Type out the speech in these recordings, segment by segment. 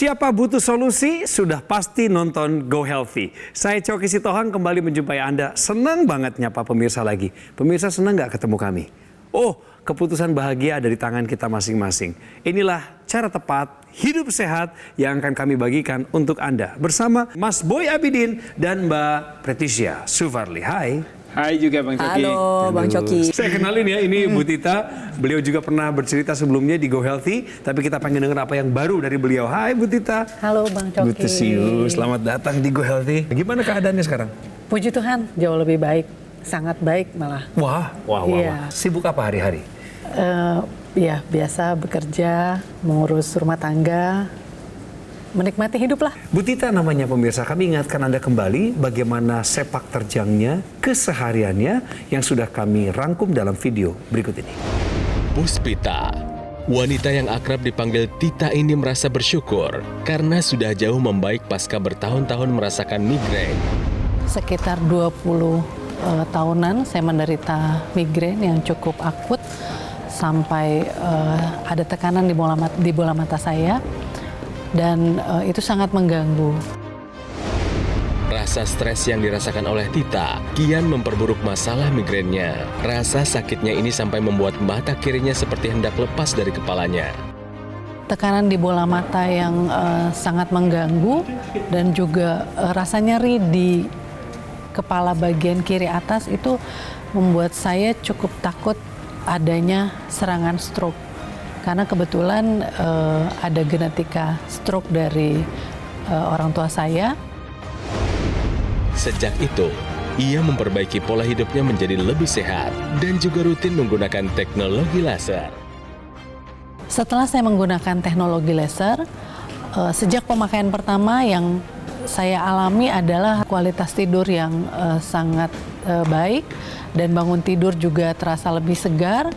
Siapa butuh solusi, sudah pasti nonton Go Healthy. Saya Coki Sitohang kembali menjumpai Anda. Senang banget nyapa pemirsa lagi. Pemirsa senang nggak ketemu kami? Oh, keputusan bahagia ada di tangan kita masing-masing. Inilah cara tepat hidup sehat yang akan kami bagikan untuk Anda. Bersama Mas Boy Abidin dan Mbak Preticia Suvarli. Hai. Hai juga Bang Coki. Halo Bang Coki. Saya kenalin ya, ini Bu Tita. Beliau juga pernah bercerita sebelumnya di Go Healthy. Tapi kita pengen dengar apa yang baru dari beliau. Hai Bu Tita. Halo Bang Coki. Good to see you. Selamat datang di Go Healthy. Gimana keadaannya sekarang? Puji Tuhan, jauh lebih baik. Sangat baik malah. Wah. Iya. Sibuk apa hari-hari? Ya biasa bekerja, mengurus rumah tangga, menikmati hidup lah. Bu Tita namanya pemirsa, kami ingatkan Anda kembali bagaimana sepak terjangnya, kesehariannya yang sudah kami rangkum dalam video berikut ini. Puspita, wanita yang akrab dipanggil Tita ini merasa bersyukur karena sudah jauh membaik pasca bertahun-tahun merasakan migrain. Sekitar 20 tahunan saya menderita migrain yang cukup akut sampai ada tekanan di bola mata saya. Dan itu sangat mengganggu. Rasa stres yang dirasakan oleh Tita kian memperburuk masalah migrainnya. Rasa sakitnya ini sampai membuat mata kirinya seperti hendak lepas dari kepalanya. Tekanan di bola mata yang sangat mengganggu dan juga rasa nyeri di kepala bagian kiri atas itu membuat saya cukup takut adanya serangan stroke. Karena kebetulan ada genetika stroke dari orang tua saya. Sejak itu, ia memperbaiki pola hidupnya menjadi lebih sehat dan juga rutin menggunakan teknologi laser. Setelah saya menggunakan teknologi laser, sejak pemakaian pertama yang saya alami adalah kualitas tidur yang sangat baik dan bangun tidur juga terasa lebih segar.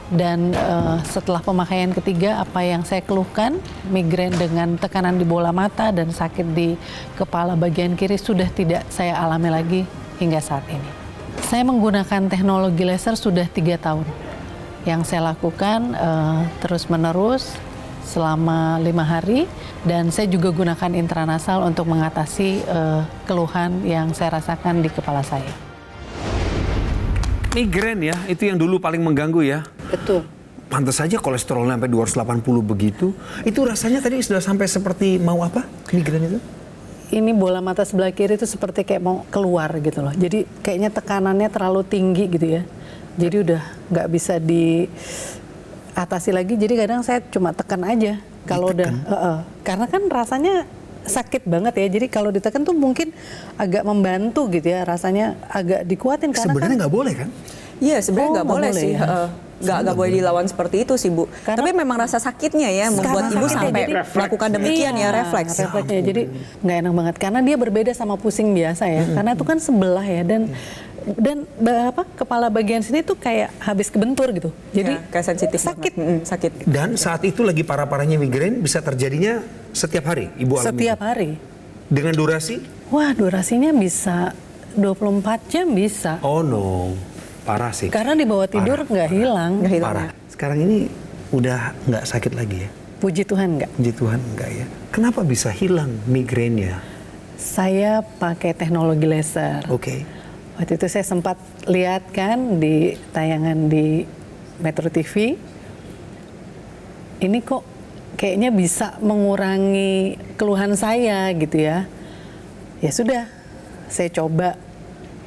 Dan setelah pemakaian ketiga, apa yang saya keluhkan, migrain dengan tekanan di bola mata dan sakit di kepala bagian kiri sudah tidak saya alami lagi hingga saat ini. Saya menggunakan teknologi laser sudah 3 tahun. Yang saya lakukan terus-menerus selama 5 hari, dan saya juga gunakan intranasal untuk mengatasi keluhan yang saya rasakan di kepala saya. Migrain ya, itu yang dulu paling mengganggu ya. Betul. Pantas saja kolesterolnya sampai 280 begitu. Itu rasanya tadi sudah sampai seperti mau apa? Migrain itu? Ini bola mata sebelah kiri itu seperti kayak mau keluar gitu loh. Jadi kayaknya tekanannya terlalu tinggi gitu ya. Jadi udah nggak bisa diatasi lagi. Jadi kadang saya cuma tekan aja. Kalau udah, karena kan rasanya sakit banget ya. Jadi kalau ditekan tuh mungkin agak membantu gitu ya. Rasanya agak dikuatin. Sebenarnya nggak boleh kan? Iya, sebenarnya nggak boleh sih. Ya. Nggak boleh dilawan seperti itu sih, Bu. Tapi memang rasa sakitnya ya membuat Ibu sampai melakukan demikian ya, refleks. Refleksnya. Jadi nggak enak banget karena dia berbeda sama pusing biasa ya. Karena itu kan sebelah ya, dan kepala bagian sini tuh kayak habis kebentur gitu. Jadi ya, kayak sensitif sakit. Sakit. Dan saat itu lagi parah-parahnya migrain bisa terjadinya setiap hari Ibu alami? Setiap hari. Dengan durasi? Wah, durasinya bisa 24 jam bisa. Oh no, parah sih. Karena di bawah tidur nggak hilang. Parah. Sekarang ini udah nggak sakit lagi ya? Puji Tuhan nggak. Puji Tuhan nggak ya? Kenapa bisa hilang migrainnya? Saya pakai teknologi laser. Oke. Waktu itu saya sempat lihat kan di tayangan di Metro TV. Ini kok kayaknya bisa mengurangi keluhan saya gitu ya. Ya sudah, saya coba.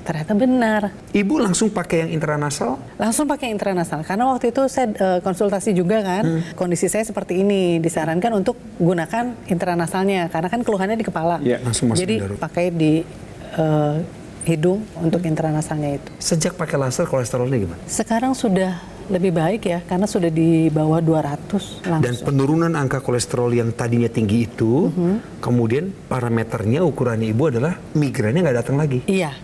Ternyata benar. Ibu langsung pakai yang intranasal? Langsung pakai intranasal. Karena waktu itu saya konsultasi juga kan. Kondisi saya seperti ini. Disarankan untuk gunakan intranasalnya. Karena kan keluhannya di kepala. Ya, langsung masuk. Jadi pakai di hidung untuk intranasalnya itu. Sejak pakai laser kolesterolnya gimana? Sekarang sudah lebih baik ya, karena sudah di bawah 200 langsung. Dan penurunan angka kolesterol yang tadinya tinggi itu, kemudian parameternya, ukurannya Ibu adalah migrainnya nggak datang lagi? Iya,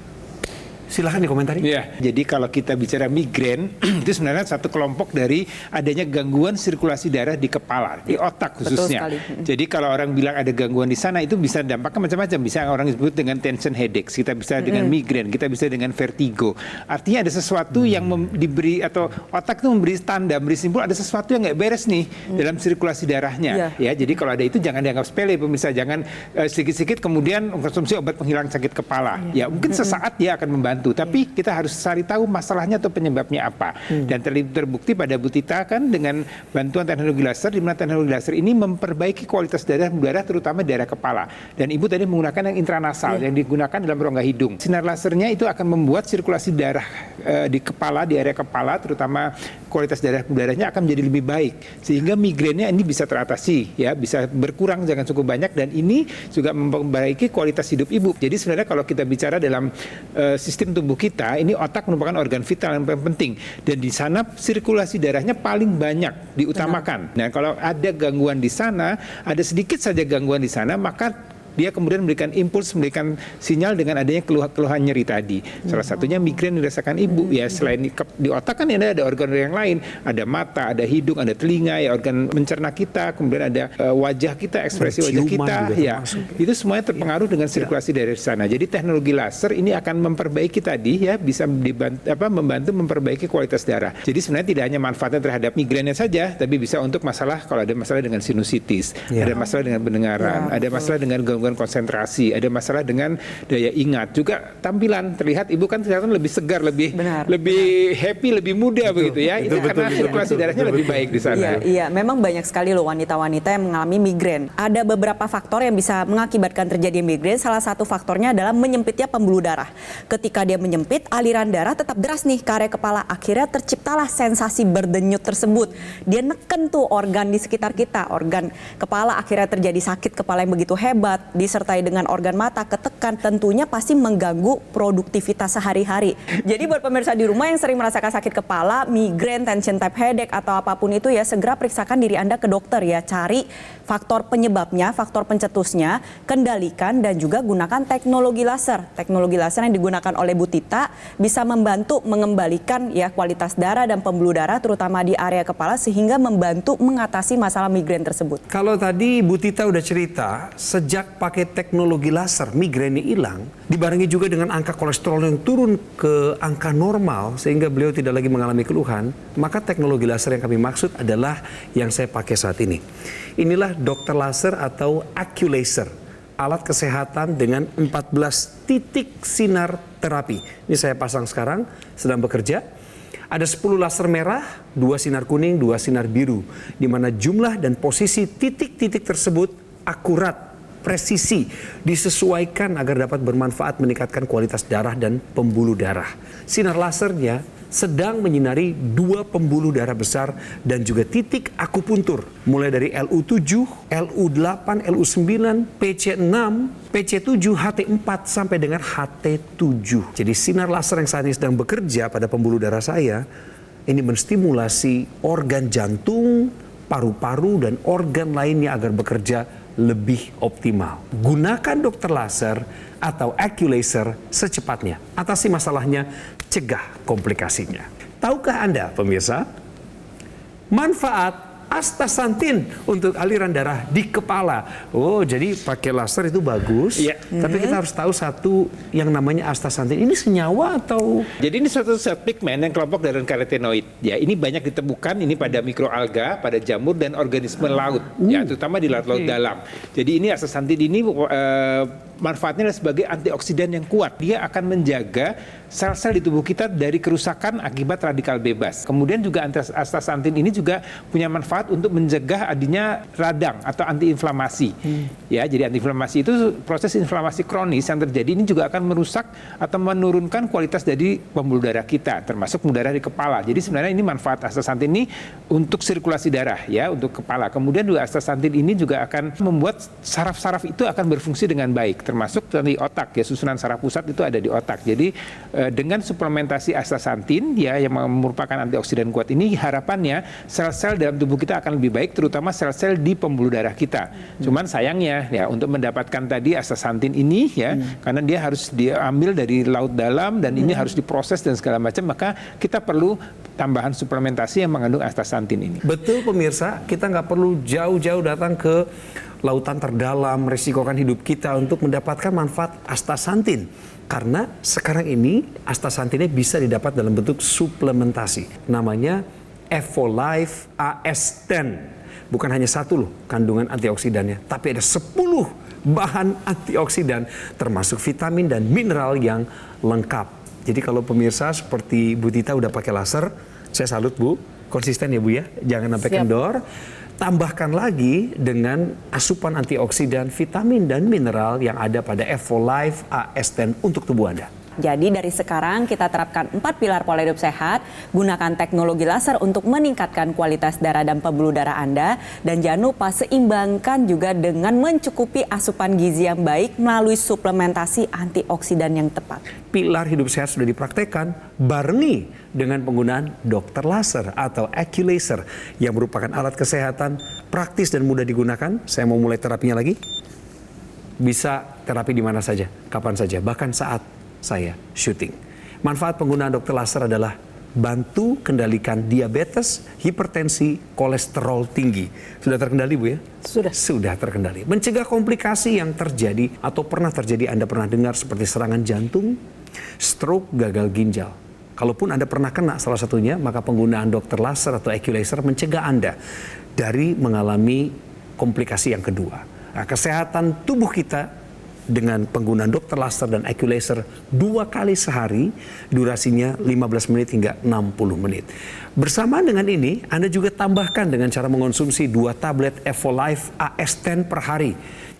Silahkan dikomentari. Iya, jadi kalau kita bicara migrain, itu sebenarnya satu kelompok dari adanya gangguan sirkulasi darah di kepala, di otak khususnya. sekali. Jadi kalau orang bilang ada gangguan di sana, itu bisa dampaknya macam-macam. Bisa orang sebut dengan tension headaches, kita bisa dengan migrain, kita bisa dengan vertigo. Artinya ada sesuatu yang diberi, atau otak itu memberi tanda, memberi simbol ada sesuatu yang nggak beres nih dalam sirkulasi darahnya. Ya, jadi kalau ada itu jangan dianggap sepele, pemirsa. Jangan sedikit-sedikit kemudian konsumsi obat penghilang sakit kepala. Ya, mungkin sesaat dia akan membantu, tapi kita harus cari tahu masalahnya atau penyebabnya apa. Dan terbukti pada Bu Tita kan dengan bantuan teknologi laser, di mana teknologi laser ini memperbaiki kualitas darah terutama daerah kepala. Dan Ibu tadi menggunakan yang intranasal, yang digunakan dalam rongga hidung. Sinar lasernya itu akan membuat sirkulasi darah di kepala, di area kepala, terutama kualitas darahnya akan menjadi lebih baik, sehingga migrainnya ini bisa teratasi, ya, bisa berkurang, jangan cukup banyak, dan ini juga memperbaiki kualitas hidup Ibu. Jadi sebenarnya kalau kita bicara dalam sistem tubuh kita, ini otak merupakan organ vital yang paling penting, dan di sana sirkulasi darahnya paling banyak diutamakan. Nah, kalau ada gangguan di sana, ada sedikit saja gangguan di sana, maka dia kemudian memberikan impuls, memberikan sinyal dengan adanya keluhan nyeri tadi. Salah satunya migrain dirasakan Ibu. Ya, selain di otak kan ada organ yang lain, ada mata, ada hidung, ada telinga, ya, organ mencerna kita, kemudian ada wajah kita, ekspresi wajah kita, ya. Itu semuanya terpengaruh dengan sirkulasi dari sana. Jadi teknologi laser ini akan memperbaiki tadi, ya, bisa membantu memperbaiki kualitas darah. Jadi sebenarnya tidak hanya manfaatnya terhadap migrainnya saja, tapi bisa untuk masalah, kalau ada masalah dengan sinusitis, ada masalah dengan pendengaran, ada masalah dengan gangguan konsentrasi, ada masalah dengan daya ingat, juga tampilan terlihat Ibu kan kelihatan lebih segar, lebih happy, lebih muda begitu ya. Itu karena sirkulasi darahnya lebih baik di sana. Iya, memang banyak sekali loh wanita-wanita yang mengalami migrain. Ada beberapa faktor yang bisa mengakibatkan terjadi migrain. Salah satu faktornya adalah menyempitnya pembuluh darah. Ketika dia menyempit, aliran darah tetap deras nih ke area kepala. Akhirnya terciptalah sensasi berdenyut tersebut. Dia neken tuh organ di sekitar kita, organ kepala, akhirnya terjadi sakit kepala yang begitu hebat, disertai dengan organ mata ketekan, tentunya pasti mengganggu produktivitas sehari-hari. Jadi buat pemirsa di rumah yang sering merasakan sakit kepala, migrain, tension type headache atau apapun itu, ya, segera periksakan diri Anda ke dokter, ya. Cari faktor penyebabnya, faktor pencetusnya, kendalikan, dan juga gunakan teknologi laser. Teknologi laser yang digunakan oleh Bu Tita bisa membantu mengembalikan, ya, kualitas darah dan pembuluh darah terutama di area kepala, sehingga membantu mengatasi masalah migrain tersebut. Kalau tadi Bu Tita udah cerita, sejak pakai teknologi laser, migrainnya hilang, dibarengi juga dengan angka kolesterol yang turun ke angka normal, sehingga beliau tidak lagi mengalami keluhan, maka teknologi laser yang kami maksud adalah yang saya pakai saat ini. Inilah dokter laser atau AccuLaser, alat kesehatan dengan 14 titik sinar terapi. Ini saya pasang sekarang, sedang bekerja. Ada 10 laser merah, 2 sinar kuning, 2 sinar biru, di mana jumlah dan posisi titik-titik tersebut akurat, presisi, disesuaikan agar dapat bermanfaat meningkatkan kualitas darah dan pembuluh darah. Sinar lasernya sedang menyinari 2 pembuluh darah besar dan juga titik akupuntur, mulai dari LU7, LU8, LU9, PC6, PC7, HT4 sampai dengan HT7. Jadi sinar laser yang saat ini sedang bekerja pada pembuluh darah saya, ini menstimulasi organ jantung, paru-paru, dan organ lainnya agar bekerja lebih optimal. Gunakan dokter laser atau AccuLaser secepatnya. Atasi masalahnya, cegah komplikasinya. Tahukah Anda, pemirsa, manfaat astaxanthin untuk aliran darah di kepala? Oh, jadi pakai laser itu bagus. Iya. Tapi kita harus tahu satu yang namanya astaxanthin. Ini senyawa atau? Jadi ini suatu zat pigmen yang kelompok dari karotenoid. Ya, ini banyak ditemukan ini pada mikroalga, pada jamur dan organisme laut, ya, terutama di laut-laut dalam. Jadi ini astaxanthin ini manfaatnya adalah sebagai antioksidan yang kuat. Dia akan menjaga sel-sel di tubuh kita dari kerusakan akibat radikal bebas. Kemudian juga astaxanthin ini juga punya manfaat untuk mencegah adanya radang atau antiinflamasi. Ya, jadi antiinflamasi itu proses inflamasi kronis yang terjadi ini juga akan merusak atau menurunkan kualitas dari pembuluh darah kita, termasuk pembuluh darah di kepala. Jadi sebenarnya ini manfaat astaxanthin ini untuk sirkulasi darah, ya, untuk kepala. Kemudian juga astaxanthin ini juga akan membuat saraf-saraf itu akan berfungsi dengan baik, termasuk di otak, ya, susunan saraf pusat itu ada di otak. Jadi dengan suplementasi astaxanthin, ya, yang merupakan antioksidan kuat ini, harapannya sel-sel dalam tubuh kita akan lebih baik, terutama sel-sel di pembuluh darah kita. Cuman sayangnya dia ya untuk mendapatkan tadi astaxanthin ini ya, karena dia harus diambil dari laut dalam dan ini harus diproses dan segala macam, maka kita perlu tambahan suplementasi yang mengandung astaxanthin ini. Betul pemirsa, kita nggak perlu jauh-jauh datang ke lautan terdalam, resikokan hidup kita untuk mendapatkan manfaat astaxanthin. Karena sekarang ini astaxanthinnya bisa didapat dalam bentuk suplementasi. Namanya Evolife AS10. Bukan hanya satu loh kandungan antioksidannya, tapi ada 10 bahan antioksidan termasuk vitamin dan mineral yang lengkap. Jadi kalau pemirsa seperti Bu Tita udah pakai laser, saya salut Bu, konsisten ya Bu ya, jangan sampai kendor. Tambahkan lagi dengan asupan antioksidan, vitamin dan mineral yang ada pada Evolife AS10 untuk tubuh Anda. Jadi dari sekarang kita terapkan 4 pilar pola hidup sehat, gunakan teknologi laser untuk meningkatkan kualitas darah dan pembuluh darah Anda, dan jangan lupa seimbangkan juga dengan mencukupi asupan gizi yang baik melalui suplementasi antioksidan yang tepat. Pilar hidup sehat sudah dipraktekkan, barengi dengan penggunaan dokter laser atau AccuLaser yang merupakan alat kesehatan praktis dan mudah digunakan. Saya mau mulai terapinya lagi. Bisa terapi di mana saja, kapan saja, bahkan saat saya syuting. Manfaat penggunaan dokter laser adalah bantu kendalikan diabetes, hipertensi, kolesterol tinggi. Sudah terkendali Bu ya? Sudah terkendali. Mencegah komplikasi yang terjadi atau pernah terjadi Anda pernah dengar seperti serangan jantung, stroke, gagal ginjal. Kalaupun Anda pernah kena salah satunya, maka penggunaan dokter laser atau AccuLaser mencegah Anda dari mengalami komplikasi yang kedua. Nah, kesehatan tubuh kita dengan penggunaan dokter laser dan AccuLaser 2 kali sehari, durasinya 15 menit hingga 60 menit. Bersamaan dengan ini, Anda juga tambahkan dengan cara mengonsumsi 2 tablet Evolife AS10 per hari.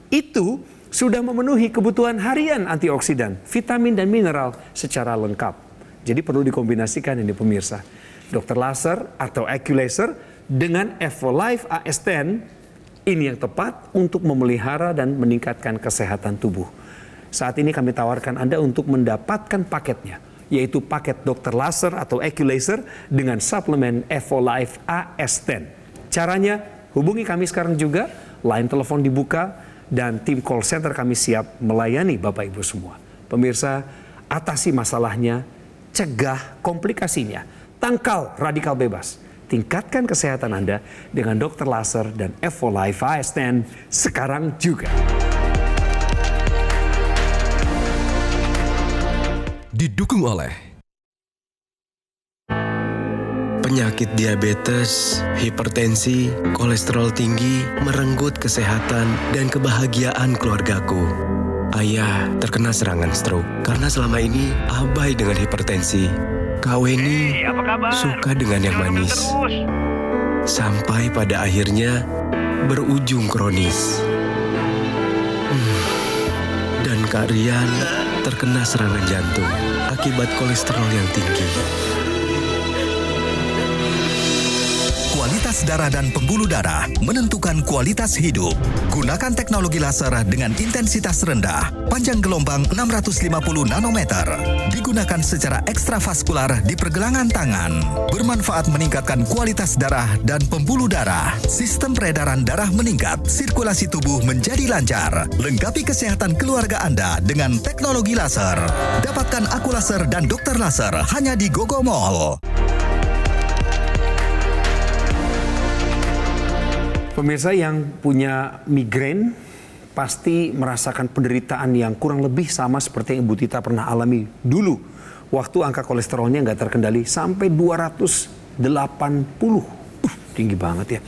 Itu sudah memenuhi kebutuhan harian antioksidan, vitamin dan mineral secara lengkap. Jadi perlu dikombinasikan ini pemirsa. Dokter laser atau AccuLaser dengan Evolife AS10 ini yang tepat untuk memelihara dan meningkatkan kesehatan tubuh. Saat ini kami tawarkan Anda untuk mendapatkan paketnya, yaitu paket dokter laser atau AccuLaser dengan suplemen Evolife AS10. Caranya, hubungi kami sekarang juga, line telepon dibuka, dan tim call center kami siap melayani Bapak Ibu semua. Pemirsa, atasi masalahnya, cegah komplikasinya, tangkal radikal bebas. Tingkatkan kesehatan Anda dengan dokter laser dan Evolife AS10 sekarang juga. Didukung oleh penyakit diabetes, hipertensi, kolesterol tinggi, merenggut kesehatan dan kebahagiaan keluargaku. Ayah terkena serangan stroke karena selama ini abai dengan hipertensi. Kaweni suka dengan yang manis. Sampai pada akhirnya berujung kronis. Dan Kak Rian terkena serangan jantung akibat kolesterol yang tinggi. Kualitas darah dan pembuluh darah menentukan kualitas hidup. Gunakan teknologi laser dengan intensitas rendah, panjang gelombang 650 nanometer. Digunakan secara ekstravaskular di pergelangan tangan. Bermanfaat meningkatkan kualitas darah dan pembuluh darah. Sistem peredaran darah meningkat, sirkulasi tubuh menjadi lancar. Lengkapi kesehatan keluarga Anda dengan teknologi laser. Dapatkan AccuLaser dan dokter laser hanya di Gogo Mall. Pemirsa yang punya migrain pasti merasakan penderitaan yang kurang lebih sama seperti yang Ibu Tita pernah alami dulu. Waktu angka kolesterolnya nggak terkendali sampai 280. Tinggi banget ya.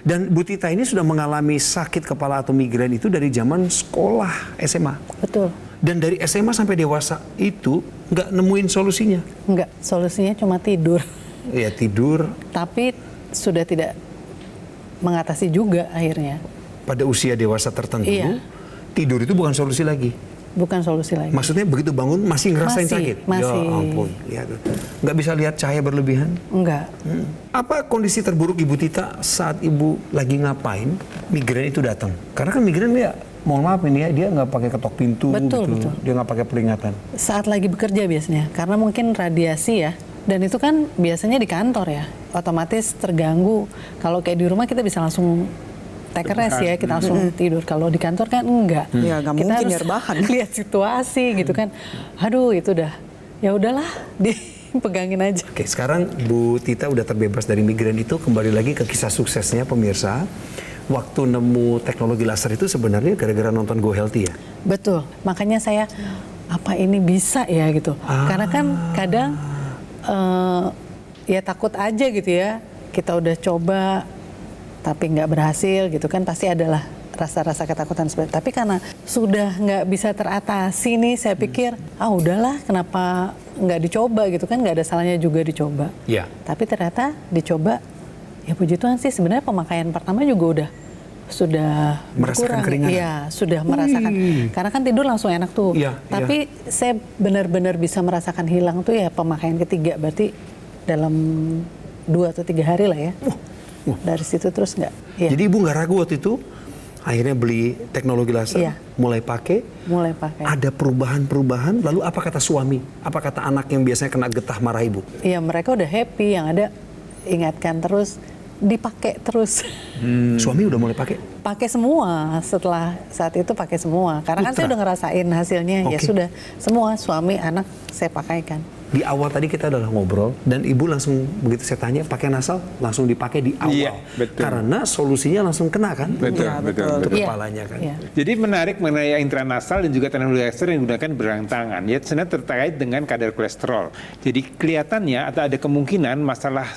Dan Bu Tita ini sudah mengalami sakit kepala atau migrain itu dari zaman sekolah SMA. Betul. Dan dari SMA sampai dewasa itu nggak nemuin solusinya. Enggak, solusinya cuma tidur. Ya tidur. Tapi sudah tidak mengatasi juga akhirnya. Pada usia dewasa tertentu, Iya. tidur itu bukan solusi lagi. Bukan solusi lagi. Maksudnya begitu bangun masih ngerasain sakit? Masih. Ya ampun, lihat. Nggak bisa lihat cahaya berlebihan? Enggak. Apa kondisi terburuk Ibu Tita saat Ibu lagi ngapain, migrain itu datang? Karena kan migrain dia, mohon maaf ini ya, dia nggak pakai ketok pintu, Betul, gitu. betul. Dia nggak pakai peringatan. Saat lagi bekerja biasanya, karena mungkin radiasi ya. Dan itu kan biasanya di kantor ya, otomatis terganggu. Kalau kayak di rumah kita bisa langsung take a rest ya, kita langsung tidur. Kalau di kantor kan enggak. Ya, nggak Kita mungkin harus ya rebahan. lihat situasi gitu kan. Aduh, itu udah, ya udahlah, dipegangin aja. Oke, sekarang Bu Tita udah terbebas dari migrain itu, kembali lagi ke kisah suksesnya pemirsa. Waktu nemu teknologi laser itu sebenarnya gara-gara nonton Go Healthy ya? Betul, makanya saya apa ini bisa ya gitu. Karena kan kadang ya takut aja gitu ya. Kita udah coba tapi nggak berhasil gitu kan, pasti adalah rasa-rasa ketakutan seperti. Tapi karena sudah nggak bisa teratasi nih, saya pikir udahlah, kenapa nggak dicoba gitu kan, nggak ada salahnya juga dicoba. Iya. Tapi ternyata dicoba, ya puji Tuhan sih sebenarnya pemakaian pertama juga sudah Merasakan berkurang. keringanan? Iya, sudah merasakan. Karena kan tidur langsung enak tuh. Iya, Tapi saya benar-benar bisa merasakan hilang tuh ya pemakaian ketiga, berarti dalam 2 atau 3 hari lah ya. Dari situ terus nggak. Iya. Jadi Ibu nggak ragu waktu itu, akhirnya beli teknologi laser, Iya. mulai pakai. Mulai pakai. Ada perubahan-perubahan, lalu apa kata suami? Apa kata anak yang biasanya kena getah marah Ibu? Iya, mereka udah happy, yang ada ingatkan terus, dipakai terus. Suami udah mulai pakai? Pakai semua, setelah saat itu pakai semua. Karena kan Putra? saya udah ngerasain hasilnya, ya Oke. sudah. Semua, suami, anak, saya pakaikan. Di awal tadi kita adalah ngobrol, dan Ibu langsung, begitu saya tanya, pakai nasal, langsung dipakai di awal. Iya, betul. Karena solusinya langsung kena kan? Betul, Iya, betul, betul. Untuk Iya. kepalanya kan? Iya. Jadi menarik mengenai intranasal dan juga teknologi laser yang digunakan bertangan. Ya, sebenarnya terkait dengan kadar kolesterol. Jadi kelihatannya atau ada kemungkinan masalah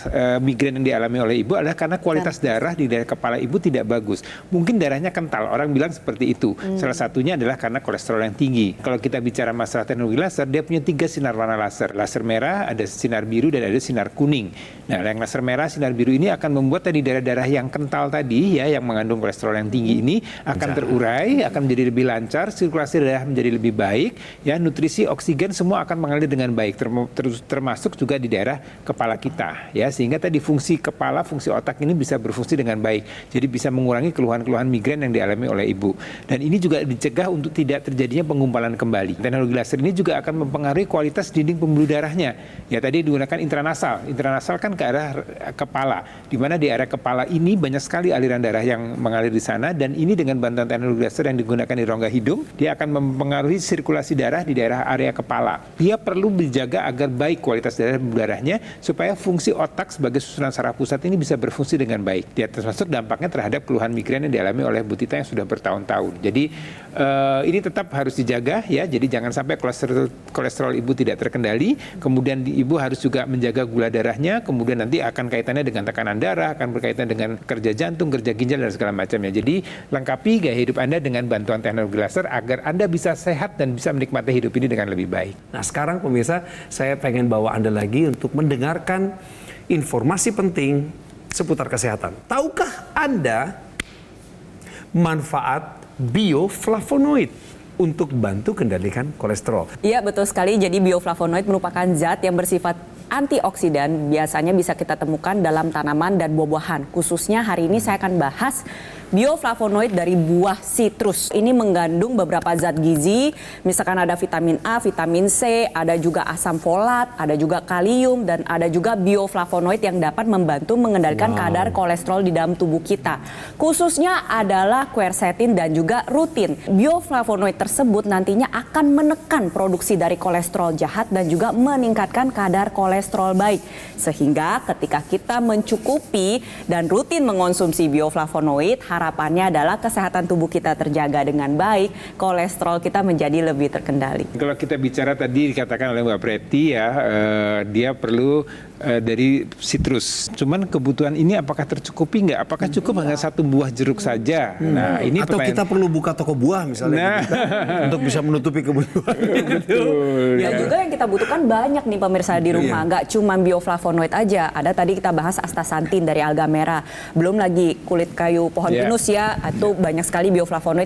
migrain yang dialami oleh ibu adalah karena kualitas darah di daerah kepala ibu tidak bagus. Mungkin darahnya kental. Orang bilang seperti itu. Salah satunya adalah karena kolesterol yang tinggi. Kalau kita bicara masalah teknologi laser, dia punya 3 sinar warna laser. Laser merah, ada sinar biru, dan ada sinar kuning. Nah, yang laser merah, sinar biru ini akan membuat tadi darah-darah yang kental tadi ya, yang mengandung kolesterol yang tinggi ini akan terurai, akan menjadi lebih lancar, sirkulasi darah menjadi lebih baik, ya, nutrisi, oksigen semua akan mengalir dengan baik, termasuk juga di daerah kepala kita, ya, sehingga tadi fungsi kepala, fungsi otak ini bisa berfungsi dengan baik. Jadi bisa mengurangi keluhan-keluhan migrain yang dialami oleh ibu. Dan ini juga dicegah untuk tidak terjadinya penggumpalan kembali. Teknologi laser ini juga akan mempengaruhi kualitas dinding pembuluh darahnya. Ya, tadi digunakan intranasal. Intranasal kan ke arah kepala, di mana di area kepala ini banyak sekali aliran darah yang mengalir di sana, dan ini dengan bantuan teknologi laser yang digunakan di rongga hidung, dia akan mempengaruhi sirkulasi darah di daerah area kepala. Dia perlu dijaga agar baik kualitas darahnya supaya fungsi otak sebagai susunan saraf pusat ini bisa berfungsi dengan baik. Dia termasuk dampaknya terhadap keluhan migrain yang dialami oleh Bu Tita yang sudah bertahun-tahun. Jadi ini tetap harus dijaga ya. Jadi jangan sampai kolesterol ibu tidak terkendali. Kemudian ibu harus juga menjaga gula darahnya. Kemudian nanti akan kaitannya dengan tekanan darah, akan berkaitan dengan kerja jantung, kerja ginjal dan segala macamnya. Jadi lengkapi gaya hidup Anda dengan bantuan teknologi laser agar Anda bisa sehat dan bisa menikmati hidup ini dengan lebih baik. Nah, sekarang pemirsa, saya pengen bawa Anda lagi untuk mendengarkan informasi penting seputar kesehatan. Tahukah Anda manfaat bioflavonoid untuk bantu kendalikan kolesterol? Iya, betul sekali. Jadi bioflavonoid merupakan zat yang bersifat antioksidan, biasanya bisa kita temukan dalam tanaman dan buah-buahan. Khususnya hari ini saya akan bahas bioflavonoid dari buah sitrus. Ini mengandung beberapa zat gizi, misalkan ada vitamin A, vitamin C, ada juga asam folat, ada juga kalium, dan ada juga bioflavonoid yang dapat membantu mengendalikan kadar kolesterol di dalam tubuh kita. Khususnya adalah quercetin dan juga rutin. Bioflavonoid tersebut nantinya akan menekan produksi dari kolesterol jahat dan juga meningkatkan kadar kolesterol baik. Sehingga ketika kita mencukupi dan rutin mengonsumsi bioflavonoid, harapannya adalah kesehatan tubuh kita terjaga dengan baik, kolesterol kita menjadi lebih terkendali. Kalau kita bicara tadi dikatakan oleh Mbak Preti ya, dia perlu dari sitrus. Cuman kebutuhan ini apakah tercukupi nggak? Apakah cukup hanya 1 buah jeruk saja? Nah, ini Atau kita perlu buka toko buah misalnya untuk bisa menutupi kebutuhan. Betul. Dan juga yang kita butuhkan banyak nih pemirsa di rumah, nggak cuma bioflavonoid aja. Ada tadi kita bahas astaxanthin dari alga merah, belum lagi kulit kayu pohon pinus ya, atau banyak sekali bioflavonoid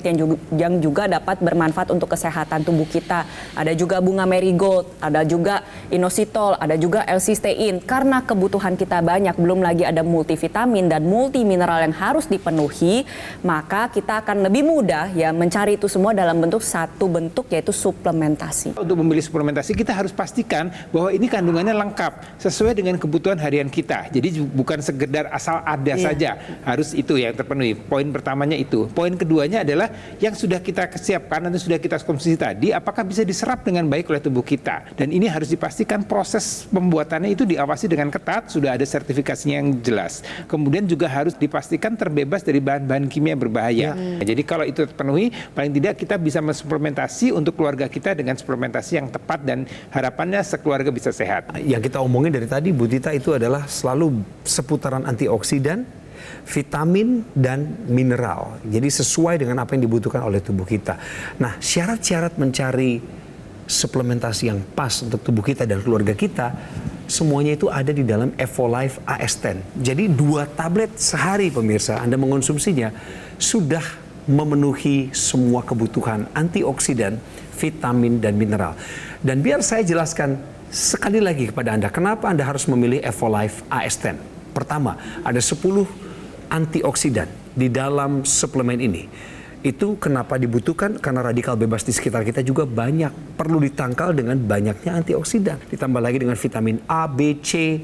yang juga dapat bermanfaat untuk kesehatan tubuh kita. Ada juga bunga marigold, ada juga inositol, ada juga L-cysteine. Karena kebutuhan kita banyak, belum lagi ada multivitamin dan multimineral yang harus dipenuhi, maka kita akan lebih mudah ya mencari itu semua dalam bentuk satu bentuk, yaitu suplementasi. Untuk membeli suplementasi kita harus pastikan bahwa ini kandungannya lengkap sesuai dengan kebutuhan harian kita. Jadi bukan sekedar asal ada saja, harus itu yang terpenuhi. Poin pertamanya itu. Poin keduanya adalah yang sudah kita siapkan atau sudah kita konsumsi tadi, apakah bisa diserap dengan baik oleh tubuh kita. Dan ini harus dipastikan proses pembuatannya itu diawasi dengan ketat, sudah ada sertifikasinya yang jelas. Kemudian juga harus dipastikan terbebas dari bahan-bahan kimia berbahaya. Jadi kalau itu terpenuhi, paling tidak kita bisa mensuplementasi untuk keluarga kita dengan suplementasi yang tepat dan harapannya sekeluarga bisa sehat. Yang kita omongin dari tadi Bu Tita itu adalah selalu seputaran antioksidan, vitamin dan mineral. Jadi sesuai dengan apa yang dibutuhkan oleh tubuh kita. Nah, syarat-syarat mencari suplementasi yang pas untuk tubuh kita dan keluarga kita, semuanya itu ada di dalam Evolife AS10. Jadi 2 tablet sehari pemirsa, Anda mengonsumsinya sudah memenuhi semua kebutuhan antioksidan, vitamin dan mineral. Dan biar saya jelaskan sekali lagi kepada Anda, kenapa Anda harus memilih Evolife AS10. Pertama, ada 10 antioksidan di dalam suplemen ini. Itu kenapa dibutuhkan, karena radikal bebas di sekitar kita juga banyak. Perlu ditangkal dengan banyaknya antioksidan. Ditambah lagi dengan vitamin A, B, C,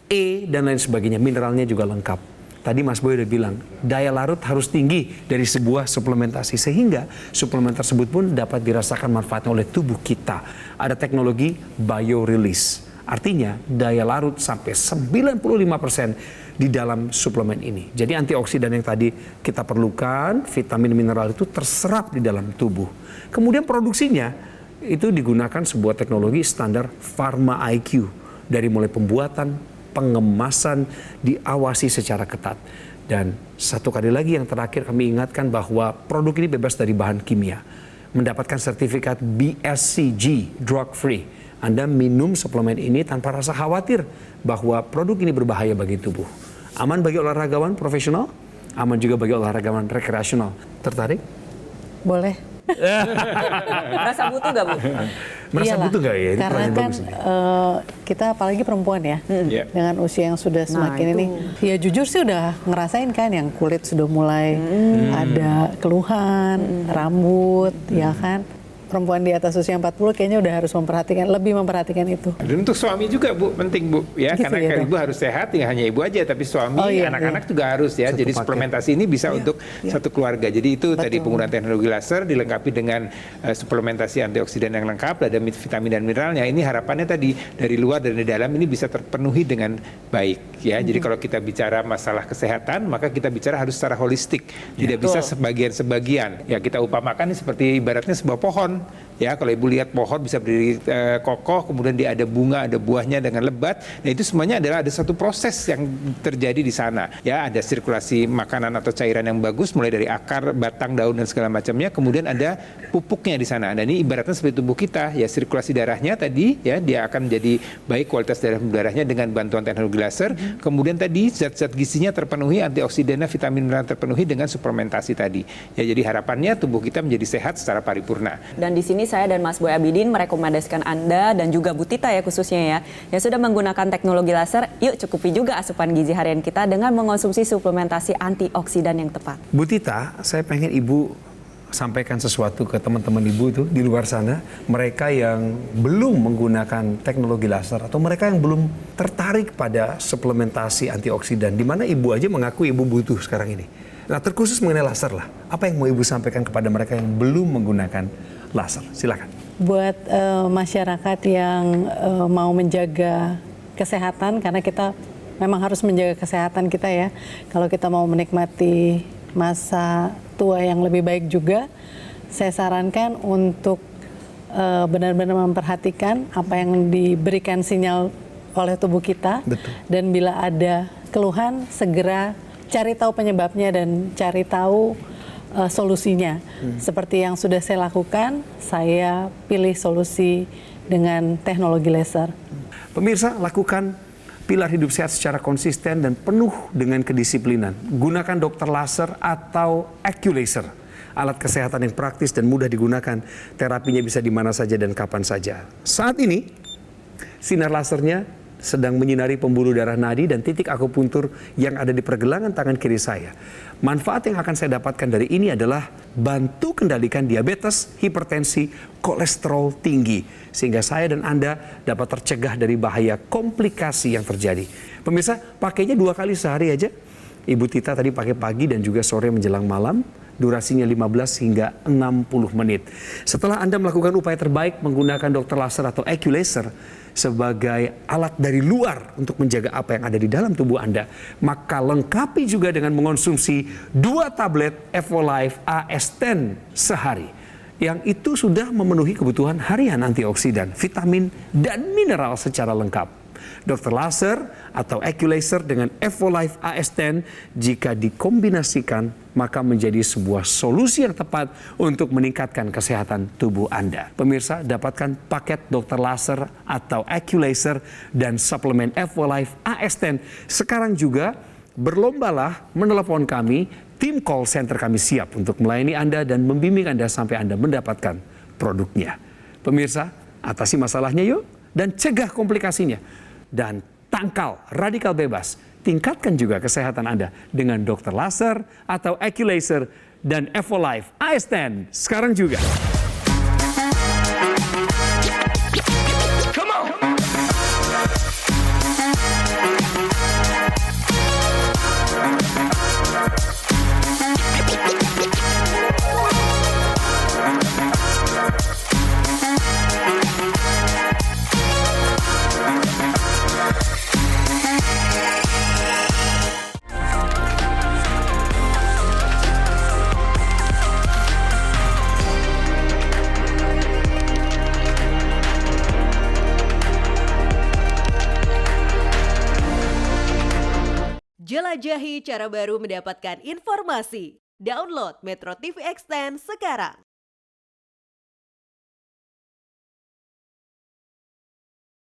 E, dan lain sebagainya. Mineralnya juga lengkap. Tadi Mas Boy udah bilang, daya larut harus tinggi dari sebuah suplementasi. Sehingga suplemen tersebut pun dapat dirasakan manfaatnya oleh tubuh kita. Ada teknologi biorelease. Artinya daya larut sampai 95% di dalam suplemen ini. Jadi antioksidan yang tadi kita perlukan, vitamin mineral itu terserap di dalam tubuh. Kemudian produksinya itu digunakan sebuah teknologi standar Pharma IQ. Dari mulai pembuatan, pengemasan, diawasi secara ketat. Dan satu kali lagi yang terakhir kami ingatkan bahwa produk ini bebas dari bahan kimia. Mendapatkan sertifikat BSCG, drug free. Anda minum suplemen ini tanpa rasa khawatir bahwa produk ini berbahaya bagi tubuh. Aman bagi olahragawan profesional, aman juga bagi olahragawan rekreasional. Tertarik? Boleh. Merasa butuh nggak Bu? Merasa Iyalah, butuh nggak ya? Ini karena pertanyaan kan bagus ini. kita apalagi perempuan ya, Iya. dengan usia yang sudah semakin itu. ini, ya jujur sih udah ngerasain kan yang kulit sudah mulai ada keluhan, rambut, ya kan. Perempuan di atas usia 40 kayaknya udah harus lebih memperhatikan itu. Dan untuk suami juga Bu, penting Bu ya, Gitu karena ya, kan Dok? ibu harus sehat, ya hanya ibu aja, tapi suami, Oh, iya, anak-anak juga harus ya. Satu Jadi paket. suplementasi ini bisa untuk satu keluarga. Jadi itu tadi Betul. penggunaan teknologi laser dilengkapi dengan suplementasi antioksidan yang lengkap, ada vitamin dan mineralnya. Ini harapannya tadi dari luar dan dari dalam ini bisa terpenuhi dengan baik ya. Jadi kalau kita bicara masalah kesehatan, maka kita bicara harus secara holistik. Tidak bisa sebagian-sebagian. Ya kita upamakan ini seperti ibaratnya sebuah pohon. Ya, kalau ibu lihat pohon bisa berdiri kokoh, kemudian dia ada bunga, ada buahnya dengan lebat. Nah itu semuanya adalah ada satu proses yang terjadi di sana. Ya, ada sirkulasi makanan atau cairan yang bagus, mulai dari akar, batang, daun dan segala macamnya. Kemudian ada pupuknya di sana. Dan ini ibaratnya seperti tubuh kita, ya sirkulasi darahnya tadi, ya dia akan menjadi baik kualitas darahnya dengan bantuan teknologi laser. Kemudian tadi zat-zat gizinya terpenuhi, antioksidannya, vitamin mineral terpenuhi dengan suplementasi tadi. Ya, jadi harapannya tubuh kita menjadi sehat secara paripurna. Dan di sini saya dan Mas Boy Abidin merekomendasikan Anda dan juga Bu Tita ya khususnya ya, yang sudah menggunakan teknologi laser, yuk cukupi juga asupan gizi harian kita dengan mengonsumsi suplementasi antioksidan yang tepat. Bu Tita, saya pengen Ibu sampaikan sesuatu ke teman-teman Ibu itu di luar sana, mereka yang belum menggunakan teknologi laser atau mereka yang belum tertarik pada suplementasi antioksidan, di mana Ibu aja mengaku Ibu butuh sekarang ini. Nah, terkhusus mengenai laser lah, apa yang mau Ibu sampaikan kepada mereka yang belum menggunakan laser? Silakan. Buat masyarakat yang mau menjaga kesehatan, karena kita memang harus menjaga kesehatan kita ya. Kalau kita mau menikmati masa tua yang lebih baik juga, saya sarankan untuk benar-benar memperhatikan apa yang diberikan sinyal oleh tubuh kita. Betul. Dan bila ada keluhan, segera cari tahu penyebabnya dan cari tahu solusinya. Seperti yang sudah saya lakukan, saya pilih solusi dengan teknologi laser. Pemirsa, lakukan pilar hidup sehat secara konsisten dan penuh dengan kedisiplinan. Gunakan dokter laser atau AccuLaser, alat kesehatan yang praktis dan mudah digunakan. Terapinya bisa di mana saja dan kapan saja. Saat ini, sinar lasernya sedang menyinari pembuluh darah nadi dan titik akupuntur yang ada di pergelangan tangan kiri saya. Manfaat yang akan saya dapatkan dari ini adalah bantu kendalikan diabetes, hipertensi, kolesterol tinggi. Sehingga saya dan Anda dapat tercegah dari bahaya komplikasi yang terjadi. Pemirsa, pakainya 2 kali sehari aja. Ibu Tita tadi pakai pagi dan juga sore menjelang malam, durasinya 15 hingga 60 menit. Setelah Anda melakukan upaya terbaik menggunakan dokter laser atau AccuLaser sebagai alat dari luar untuk menjaga apa yang ada di dalam tubuh Anda, maka lengkapi juga dengan mengonsumsi 2 tablet Evolife AS10 sehari. Yang itu sudah memenuhi kebutuhan harian antioksidan, vitamin, dan mineral secara lengkap. Dokter laser atau AccuLaser dengan Evolife AS10 jika dikombinasikan maka menjadi sebuah solusi yang tepat untuk meningkatkan kesehatan tubuh Anda. Pemirsa, dapatkan paket dokter laser atau AccuLaser dan suplemen Evolife AS10 sekarang juga. Berlombalah menelepon kami, tim call center kami siap untuk melayani Anda dan membimbing Anda sampai Anda mendapatkan produknya. Pemirsa, atasi masalahnya yuk dan cegah komplikasinya. Dan tangkal radikal bebas. Tingkatkan juga kesehatan Anda dengan dokter laser atau AccuLaser dan Evolife AS10 sekarang juga. Jelajahi cara baru mendapatkan informasi. Download Metro TV Extend sekarang.